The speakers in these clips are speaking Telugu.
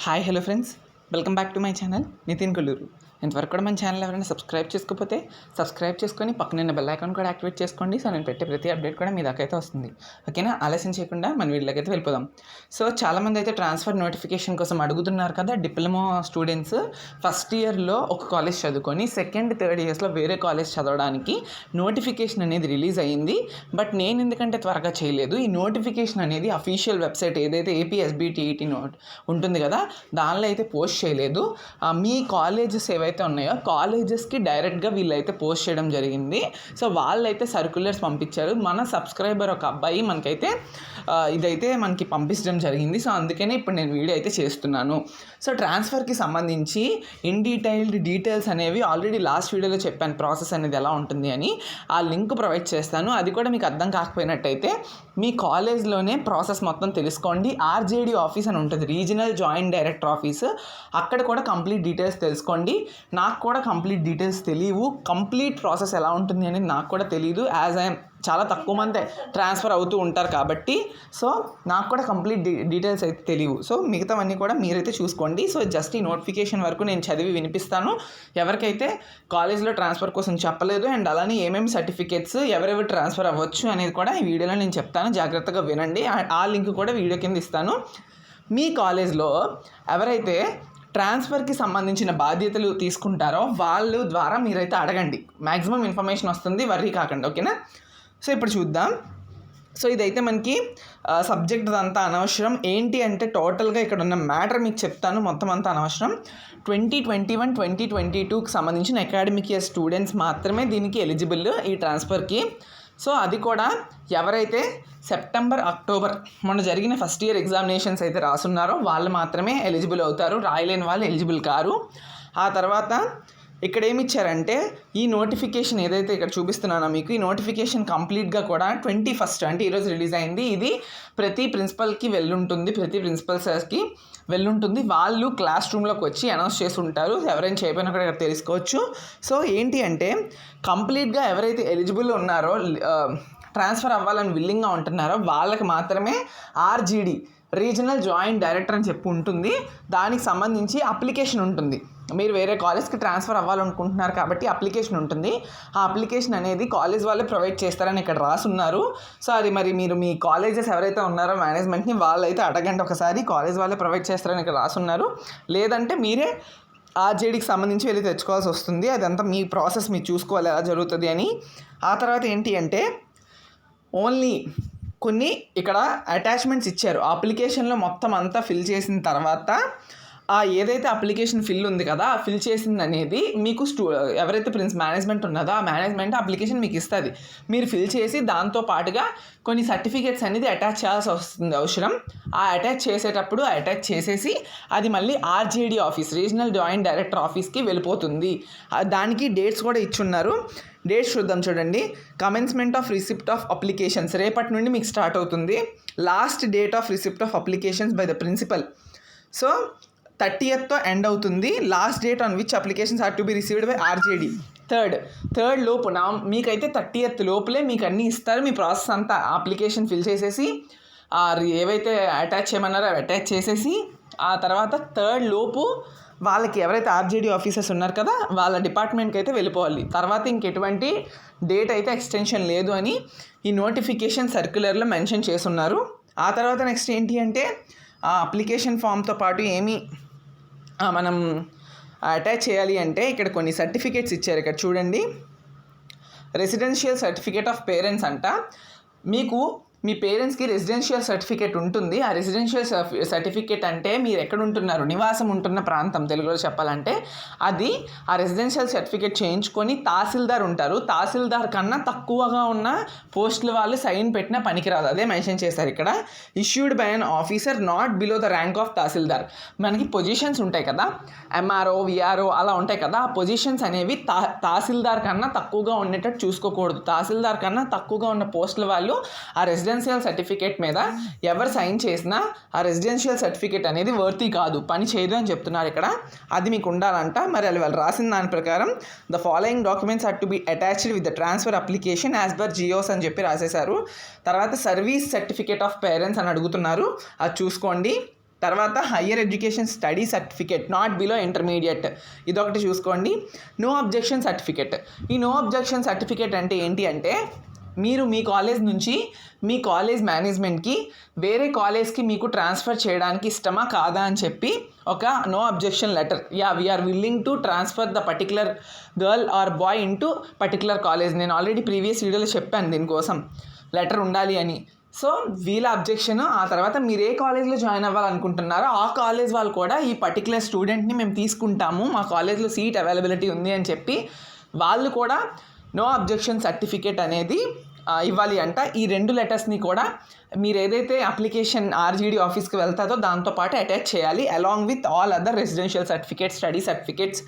Hi hello friends, welcome back to my channel Nitin Kolluru. ఇంతవరకు కూడా మన ఛానల్ ఎవరైనా సబ్స్క్రైబ్ చేసుకోకపోతే సబ్స్క్రైబ్ చేసుకొని పక్కన బెల్ ఐకాన్ కూడా యాక్టివేట్ చేసుకోండి. సో నేను పెట్టే ప్రతి అప్డేట్ కూడా మీ దాకా అయితే వస్తుంది. ఓకేనా? ఆలస్యం చేయకుండా మన వీడియోకి అయితే వెళ్ళిపోదాం. సో చాలామంది అయితే ట్రాన్స్ఫర్ నోటిఫికేషన్ కోసం అడుగుతున్నారు కదా. డిప్లొమా స్టూడెంట్స్ ఫస్ట్ ఇయర్లో ఒక కాలేజ్ చదువుకొని సెకండ్ థర్డ్ ఇయర్స్లో వేరే కాలేజ్ చదవడానికి నోటిఫికేషన్ అనేది రిలీజ్ అయ్యింది. బట్ నేను ఎందుకంటే త్వరగా చేయలేదు, ఈ నోటిఫికేషన్ అనేది అఫీషియల్ వెబ్సైట్ ఏదైతే ఏపీఎస్బిటిఈటి ఉంటుంది కదా దానిలో అయితే పోస్ట్ చేయలేదు. మీ కాలేజెస్ ఏవైతే ఉన్నాయో కాలేజెస్కి డైరెక్ట్గా వీళ్ళైతే పోస్ట్ చేయడం జరిగింది. సో వాళ్ళైతే సర్క్యులర్స్ పంపించారు. మన సబ్స్క్రైబర్ ఒక అబ్బాయి మనకైతే ఇదైతే మనకి పంపించడం జరిగింది. సో అందుకనే ఇప్పుడు నేను వీడియో అయితే చేస్తున్నాను. సో ట్రాన్స్ఫర్కి సంబంధించి డీటెయిల్స్ అనేవి ఆల్రెడీ లాస్ట్ వీడియోలో చెప్పాను, ప్రాసెస్ అనేది ఎలా ఉంటుంది అని. ఆ లింక్ ప్రొవైడ్ చేస్తాను. అది కూడా మీకు అర్థం కాకపోయినట్టయితే మీ కాలేజ్లోనే ప్రాసెస్ మొత్తం తెలుసుకోండి. ఆర్జేడీ ఆఫీస్ అని ఉంటుంది, రీజనల్ జాయింట్ డైరెక్టర్ ఆఫీస్. అక్కడ కూడా కంప్లీట్ డీటెయిల్స్ తెలుసుకోండి. నాకు కూడా కంప్లీట్ డీటెయిల్స్ తెలియవు, కంప్లీట్ ప్రాసెస్ ఎలా ఉంటుంది అనేది నాకు కూడా తెలియదు. చాలా తక్కువ మంది ట్రాన్స్ఫర్ అవుతూ ఉంటారు కాబట్టి సో నాకు కూడా కంప్లీట్ డీటెయిల్స్ అయితే తెలియవు. సో మిగతావన్నీ కూడా మీరైతే చూసుకోండి. సో జస్ట్ ఈ నోటిఫికేషన్ వరకు నేను చదివి వినిపిస్తాను. ఎవరికైతే కాలేజ్లో ట్రాన్స్ఫర్ కోసం చెప్పలేదు అండ్ అలానే ఏమేమి సర్టిఫికేట్స్ ఎవరెవరు ట్రాన్స్ఫర్ అవ్వచ్చు అనేది కూడా ఈ వీడియోలో నేను చెప్తాను. జాగ్రత్తగా వినండి. ఆ లింక్ కూడా వీడియో కింద ఇస్తాను. మీ కాలేజ్లో ఎవరైతే ట్రాన్స్ఫర్కి సంబంధించిన బాధ్యతలు తీసుకుంటారో వాళ్ళు ద్వారా మీరైతే అడగండి. మ్యాక్సిమం ఇన్ఫర్మేషన్ వస్తుంది, వర్రీ కాకండి. ఓకేనా? సో ఇప్పుడు చూద్దాం. సో ఇదైతే మనకి సబ్జెక్ట్ అంతా అనవసరం. ఏంటి అంటే టోటల్గా ఇక్కడ ఉన్న మ్యాటర్ మీకు చెప్తాను, మొత్తం అంతా అనవసరం. 2021, 2022కి సంబంధించిన అకాడమిక్ ఇయర్ స్టూడెంట్స్ మాత్రమే దీనికి ఎలిజిబుల్ ఈ ట్రాన్స్ఫర్కి. సో అది కూడా ఎవరైతే సెప్టెంబర్, అక్టోబర్ మొన్న జరిగిన ఫస్ట్ ఇయర్ ఎగ్జామినేషన్స్ అయితే రాసున్నారో వాళ్ళు మాత్రమే ఎలిజిబుల్ అవుతారు. రాయలేని వాళ్ళు ఎలిజిబుల్ కారు. ఆ తర్వాత ఇక్కడ ఏమి ఇచ్చారంటే ఈ నోటిఫికేషన్ ఏదైతే ఇక్కడ చూపిస్తున్నానో మీకు, ఈ నోటిఫికేషన్ కంప్లీట్గా కూడా 21st అంటే ఈరోజు రిలీజ్ అయింది. ఇది ప్రతి ప్రిన్సిపల్కి వెళ్ళుంటుంది, ప్రతి ప్రిన్సిపల్స్కి వెళ్ళుంటుంది. వాళ్ళు క్లాస్ రూమ్లోకి వచ్చి అనౌన్స్ చేసి ఉంటారు. ఎవరైనా చేయకపోయినా కూడా ఇక్కడ తెలుసుకోవచ్చు. సో ఏంటి అంటే కంప్లీట్గా ఎవరైతే ఎలిజిబుల్ ఉన్నారో, ట్రాన్స్ఫర్ అవ్వాలని విల్లింగ్గా ఉంటున్నారో వాళ్ళకి మాత్రమే ఆర్జీడీ రీజనల్ జాయింట్ డైరెక్టర్ అని చెప్పి ఉంటుంది. దానికి సంబంధించి అప్లికేషన్ ఉంటుంది. మీరు వేరే కాలేజ్కి ట్రాన్స్ఫర్ అవ్వాలనుకుంటున్నారు కాబట్టి అప్లికేషన్ ఉంటుంది. ఆ అప్లికేషన్ అనేది కాలేజ్ వాళ్ళే ప్రొవైడ్ చేస్తారని ఇక్కడ రాసున్నారు. సో అది మరి మీరు మీ కాలేజెస్ ఎవరైతే ఉన్నారో మేనేజ్మెంట్ని వాళ్ళైతే అడగండి ఒకసారి. కాలేజ్ వాళ్ళే ప్రొవైడ్ చేస్తారని ఇక్కడ రాసున్నారు. లేదంటే మీరే ఆర్జేడీకి సంబంధించి వెళ్ళి తెచ్చుకోవాల్సి వస్తుంది. అదంతా మీ ప్రాసెస్ మీరు చూసుకోవాలి ఎలా జరుగుతుంది అని. ఆ తర్వాత ఏంటి అంటే ఓన్లీ కొన్ని ఇక్కడ అటాచ్మెంట్స్ ఇచ్చారు. ఆ అప్లికేషన్లో మొత్తం అంతా ఫిల్ చేసిన తర్వాత ఏదైతే అప్లికేషన్ ఫిల్ ఉంది కదా ఆ ఫిల్ చేసింది అనేది మీకు ఎవరైతే మేనేజ్మెంట్ ఉన్నదో ఆ మేనేజ్మెంట్ అప్లికేషన్ మీకు ఇస్తుంది. మీరు ఫిల్ చేసి దాంతో పాటుగా కొన్ని సర్టిఫికేట్స్ అనేది అటాచ్ చేయాల్సి వస్తుంది అవసరం. ఆ అటాచ్ చేసేటప్పుడు అటాచ్ చేసేసి అది మళ్ళీ RJD office, regional joint director ఆఫీస్కి వెళ్ళిపోతుంది. దానికి డేట్స్ కూడా ఇచ్చున్నారు. డేట్స్ చూద్దాం చూడండి. Commencement of receipt of applications రేపటి నుండి మీకు స్టార్ట్ అవుతుంది. Last date of receipt of applications by the principal. So 30th end అవుతుంది. Last date on which applications are to be received by RJD. Third లోపు మీకైతే 30th లోపలే మీకు అన్నీ ఇస్తారు. మీ ప్రాసెస్ అంతా అప్లికేషన్ ఫిల్ చేసేసి ఏవైతే అటాచ్ చేయమన్నారో అవి అటాచ్ చేసేసి ఆ తర్వాత 3rd లోపు వాళ్ళకి ఎవరైతే ఆర్జేడీ ఆఫీసర్స్ ఉన్నారు కదా వాళ్ళ డిపార్ట్మెంట్కి అయితే వెళ్ళిపోవాలి. తర్వాత ఇంకెటువంటి డేట్ అయితే ఎక్స్టెన్షన్ లేదు అని ఈ నోటిఫికేషన్ సర్క్యులర్లో మెన్షన్ చేసున్నారు. ఆ తర్వాత నెక్స్ట్ ఏంటి అంటే ఆ అప్లికేషన్ ఫామ్తో పాటు ఏమి మనం అటాచ్ చేయాలి అంటే ఇక్కడ కొన్ని సర్టిఫికేట్స్ ఇచ్చారు. ఇక్కడ చూడండి, రెసిడెన్షియల్ సర్టిఫికేట్ ఆఫ్ పేరెంట్స్ అంట. మీకు మీ పేరెంట్స్కి రెసిడెన్షియల్ సర్టిఫికేట్ ఉంటుంది. ఆ రెసిడెన్షియల్ సర్టిఫికేట్ అంటే మీరు ఎక్కడ ఉంటున్నారు, నివాసం ఉంటున్న ప్రాంతం తెలుగులో చెప్పాలంటే అది. ఆ రెసిడెన్షియల్ సర్టిఫికేట్ చేయించుకొని తహసీల్దార్ ఉంటారు. తహసీల్దార్ కన్నా తక్కువగా ఉన్న పోస్టుల వాళ్ళు సైన్ పెట్టినా పనికిరాదు. అదే మెన్షన్ చేశారు ఇక్కడ. Issued by an officer not below the rank of tahsildar. మనకి పొజిషన్స్ ఉంటాయి కదా, ఎంఆర్ఓ, విఆర్ఓ అలా ఉంటాయి కదా. ఆ పొజిషన్స్ అనేవి తహసీల్దార్ కన్నా తక్కువగా ఉండేటట్టు చూసుకోకూడదు. తహసీల్దార్ కన్నా తక్కువగా ఉన్న పోస్టుల వాళ్ళు ఆ రెసిడెన్షియల్ సర్టిఫికేట్ మీద ఎవరు సైన్ చేసినా ఆ రెసిడెన్షియల్ సర్టిఫికేట్ అనేది వర్తీ కాదు, పని చేయదు అని చెప్తున్నారు ఇక్కడ. అది మీకు ఉండాలంట. మరి వాళ్ళు రాసిన దాని ప్రకారం the following documents are to be attached with the transfer application as per GOs అని చెప్పి రాసేశారు. తర్వాత సర్వీస్ సర్టిఫికేట్ ఆఫ్ పేరెంట్స్ అని అడుగుతున్నారు, అది చూసుకోండి. తర్వాత higher education study certificate not below intermediate, ఇదొకటి చూసుకోండి. No objection certificate. ఈ నో అబ్జెక్షన్ సర్టిఫికేట్ అంటే ఏంటి అంటే, మీరు మీ కాలేజ్ నుంచి మీ కాలేజ్ మేనేజ్మెంట్కి వేరే కాలేజ్కి మీకు ట్రాన్స్ఫర్ చేయడానికి ఇష్టమా కాదా అని చెప్పి ఒక no objection letter, we are willing to transfer the particular girl or boy into particular college. నేను ఆల్రెడీ ప్రీవియస్ వీడియోలో చెప్పాను దీనికోసం లెటర్ ఉండాలి అని. సో వీళ్ళ అబ్జెక్షన్, ఆ తర్వాత మీరు ఏ కాలేజ్లో జాయిన్ అవ్వాలనుకుంటున్నారో ఆ కాలేజ్ వాళ్ళు కూడా ఈ పర్టికులర్ స్టూడెంట్ని మేము తీసుకుంటాము, మా కాలేజ్లో సీట్ అవైలబిలిటీ ఉంది అని చెప్పి వాళ్ళు కూడా నో అబ్జెక్షన్ సర్టిఫికేట్ అనేది ఇవ్వాలి అంట. ఈ 2 లెటర్స్ని కూడా మీరు ఏదైతే అప్లికేషన్ ఆర్జీడీ ఆఫీస్కి వెళ్తారో దాంతోపాటు అటాచ్ చేయాలి, along with all other residential certificates, study certificates,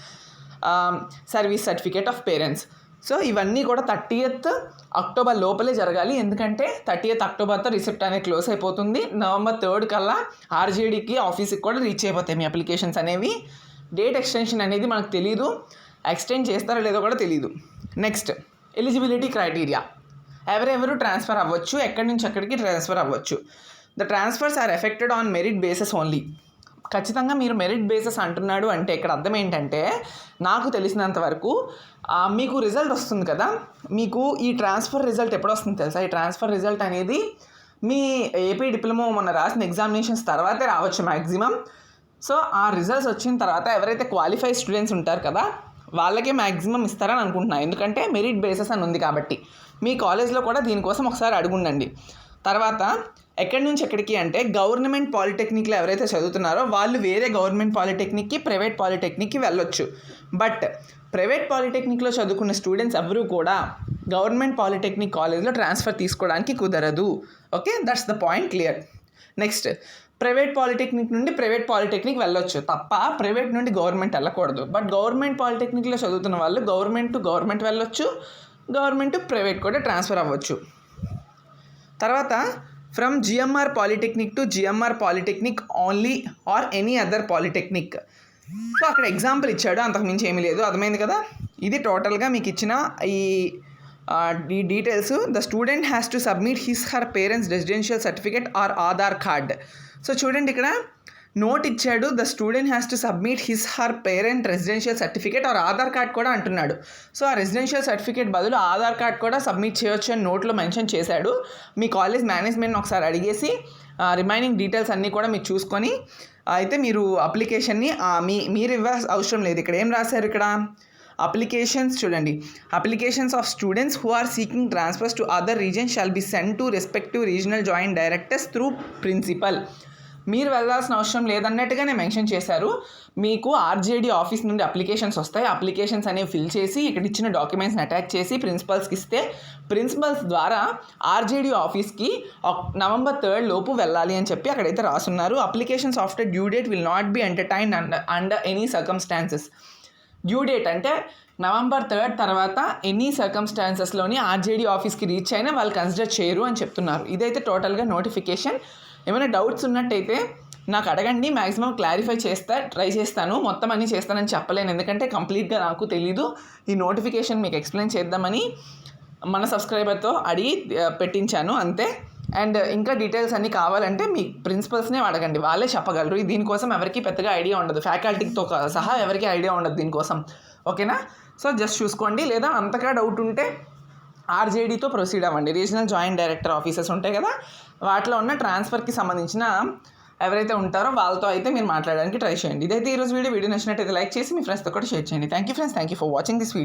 service certificate of parents. So ఇవన్నీ కూడా 30th అక్టోబర్ లోపలే జరగాలి, ఎందుకంటే 30th అక్టోబర్తో రిసిప్ట్ అనేది క్లోజ్ అయిపోతుంది. నవంబర్ 3 కల్లా ఆర్జేడీకి ఆఫీస్కి కూడా రీచ్ అయిపోతాయి మీ అప్లికేషన్స్ అనేవి. డేట్ ఎక్స్టెన్షన్ అనేది మనకు తెలీదు, ఎక్స్టెండ్ చేస్తారో లేదో కూడా తెలీదు. Next eligibility criteria. ఎవరెవరు ట్రాన్స్ఫర్ అవ్వచ్చు, ఎక్కడి నుంచి ఎక్కడికి ట్రాన్స్ఫర్ అవ్వచ్చు. The transfers are effected on merit bases only. ఖచ్చితంగా మీరు మెరిట్ బేసెస్ అంటున్నాడు అంటే ఇక్కడ అర్థం ఏంటంటే, నాకు తెలిసినంత వరకు మీకు రిజల్ట్ వస్తుంది కదా, మీకు ఈ ట్రాన్స్ఫర్ రిజల్ట్ ఎప్పుడు వస్తుంది తెలుసా? ఈ ట్రాన్స్ఫర్ రిజల్ట్ అనేది మీ ఏపీ డిప్లొమా మొన్న రాసిన ఎగ్జామినేషన్స్ తర్వాతే రావచ్చు మ్యాక్సిమం. సో ఆ రిజల్ట్స్ వచ్చిన తర్వాత ఎవరైతే క్వాలిఫైడ్ స్టూడెంట్స్ ఉంటారు కదా వాళ్ళకే మ్యాక్సిమం ఇస్తారని అనుకుంటున్నాను, ఎందుకంటే మెరిట్ బేసెస్ అని ఉంది కాబట్టి. మీ కాలేజ్లో కూడా దీనికోసం ఒకసారి అడుగుండండి. తర్వాత ఎక్కడి నుంచి ఎక్కడికి అంటే, గవర్నమెంట్ పాలిటెక్నిక్లో ఎవరైతే చదువుతున్నారో వాళ్ళు వేరే గవర్నమెంట్ పాలిటెక్నిక్కి, ప్రైవేట్ పాలిటెక్నిక్కి వెళ్ళొచ్చు. బట్ ప్రైవేట్ పాలిటెక్నిక్లో చదువుకున్న స్టూడెంట్స్ ఎవరూ కూడా గవర్నమెంట్ పాలిటెక్నిక్ కాలేజ్లో ట్రాన్స్ఫర్ తీసుకోవడానికి కుదరదు. Okay, that's the point clear. Next, private polytechnic నుండి ప్రైవేట్ పాలిటెక్నిక్ వెళ్ళొచ్చు తప్ప ప్రైవేట్ నుండి గవర్నమెంట్ వెళ్ళకూడదు. బట్ గవర్నమెంట్ పాలిటెక్నిక్లో చదువుతున్న వాళ్ళు గవర్నమెంట్ టు గవర్నమెంట్ వెళ్ళొచ్చు, గవర్నమెంట్ టు ప్రైవేట్ కూడా ట్రాన్స్ఫర్ అవ్వచ్చు. తర్వాత from GMR polytechnic to GMR polytechnic only or any other polytechnic. So అక్కడ ఎగ్జాంపుల్ ఇచ్చాడు, అంతకుమించి ఏమీ లేదు, అర్థమైంది కదా. ఇది టోటల్గా మీకు ఇచ్చిన ఈ details. The student has to submit his her parents residential certificate or Aadhaar card. So చూడండి ఇక్కడ నోట్ ఇచ్చాడు, the student has to submit his her parent residential certificate or Aadhaar card కూడా అంటున్నాడు. సో ఆ రెసిడెన్షియల్ సర్టిఫికేట్ బదులు ఆధార్ కార్డ్ కూడా సబ్మిట్ చేయొచ్చు అని నోట్లో మెన్షన్ చేశాడు. మీ కాలేజ్ మేనేజ్మెంట్ని ఒకసారి అడిగేసి రిమైనింగ్ డీటెయిల్స్ అన్నీ కూడా మీరు చూసుకొని అయితే మీరు అప్లికేషన్ని మీరు ఇవ్వాల్సిన అవసరం లేదు. ఇక్కడ ఏం రాశారు, ఇక్కడ అప్లికేషన్స్ చూడండి, applications of students who are seeking transfers to other reasons shall be send to respective regional joint directors through principal. మీరు వెళ్ళాల్సిన అవసరం లేదన్నట్టుగానే మెన్షన్ చేశారు. మీకు ఆర్జేడీ ఆఫీస్ నుండి అప్లికేషన్స్ వస్తాయి, అప్లికేషన్స్ అనేవి ఫిల్ చేసి ఇక్కడ ఇచ్చిన డాక్యుమెంట్స్ని అటాచ్ చేసి ప్రిన్సిపల్స్కి ఇస్తే ప్రిన్సిపల్స్ ద్వారా ఆర్జేడీ ఆఫీస్కి నవంబర్ 3 లోపు వెళ్ళాలి అని చెప్పి అక్కడైతే రాసున్నారు. Applications after due date will not be entertained under any circumstances. Due date అంటే నవంబర్ 3 తర్వాత ఎనీ సర్కమ్స్టాన్సెస్లోని ఆర్జేడీ ఆఫీస్కి రీచ్ అయినా వాళ్ళు కన్సిడర్ చేయరు అని చెప్తున్నారు. ఇదైతే టోటల్గా నోటిఫికేషన్. ఏమైనా డౌట్స్ ఉన్నట్టయితే నాకు అడగండి, మ్యాక్సిమం క్లారిఫై ట్రై చేస్తాను. మొత్తం అన్నీ చేస్తానని చెప్పలేను, ఎందుకంటే కంప్లీట్గా నాకు తెలీదు. ఈ నోటిఫికేషన్ మీకు ఎక్స్ప్లెయిన్ చేద్దామని మన సబ్స్క్రైబర్తో అడిగి పెట్టించాను అంతే. అండ్ ఇంకా డీటెయిల్స్ అన్నీ కావాలంటే మీ ప్రిన్సిపల్స్నే అడగండి, వాళ్ళే చెప్పగలరు. దీనికోసం ఎవరికి పెద్దగా ఐడియా ఉండదు, ఫ్యాకల్టీతో సహా ఎవరికి ఐడియా ఉండదు దీనికోసం. ఓకేనా? సో జస్ట్ చూసుకోండి. లేదా అంతగా డౌట్ ఉంటే ఆర్జేడీతో ప్రొసీడ్ అవ్వండి. రీజనల్ జాయింట్ డైరెక్టర్ ఆఫీసెస్ ఉంటాయి కదా, వాటిలో ఉన్న ట్రాన్స్ఫర్కి సంబంధించిన ఎవరైతే ఉంటారో వాళ్ళతో అయితే మీరు మాట్లాడడానికి ట్రై చేయండి. ఇదైతే ఈరోజు వీడియో నచ్చినట్టయితే లైక్ చేసి మీ ఫ్రెండ్స్తో కూడా షేర్ చేయండి. Thank you friends, thank you for watching this video.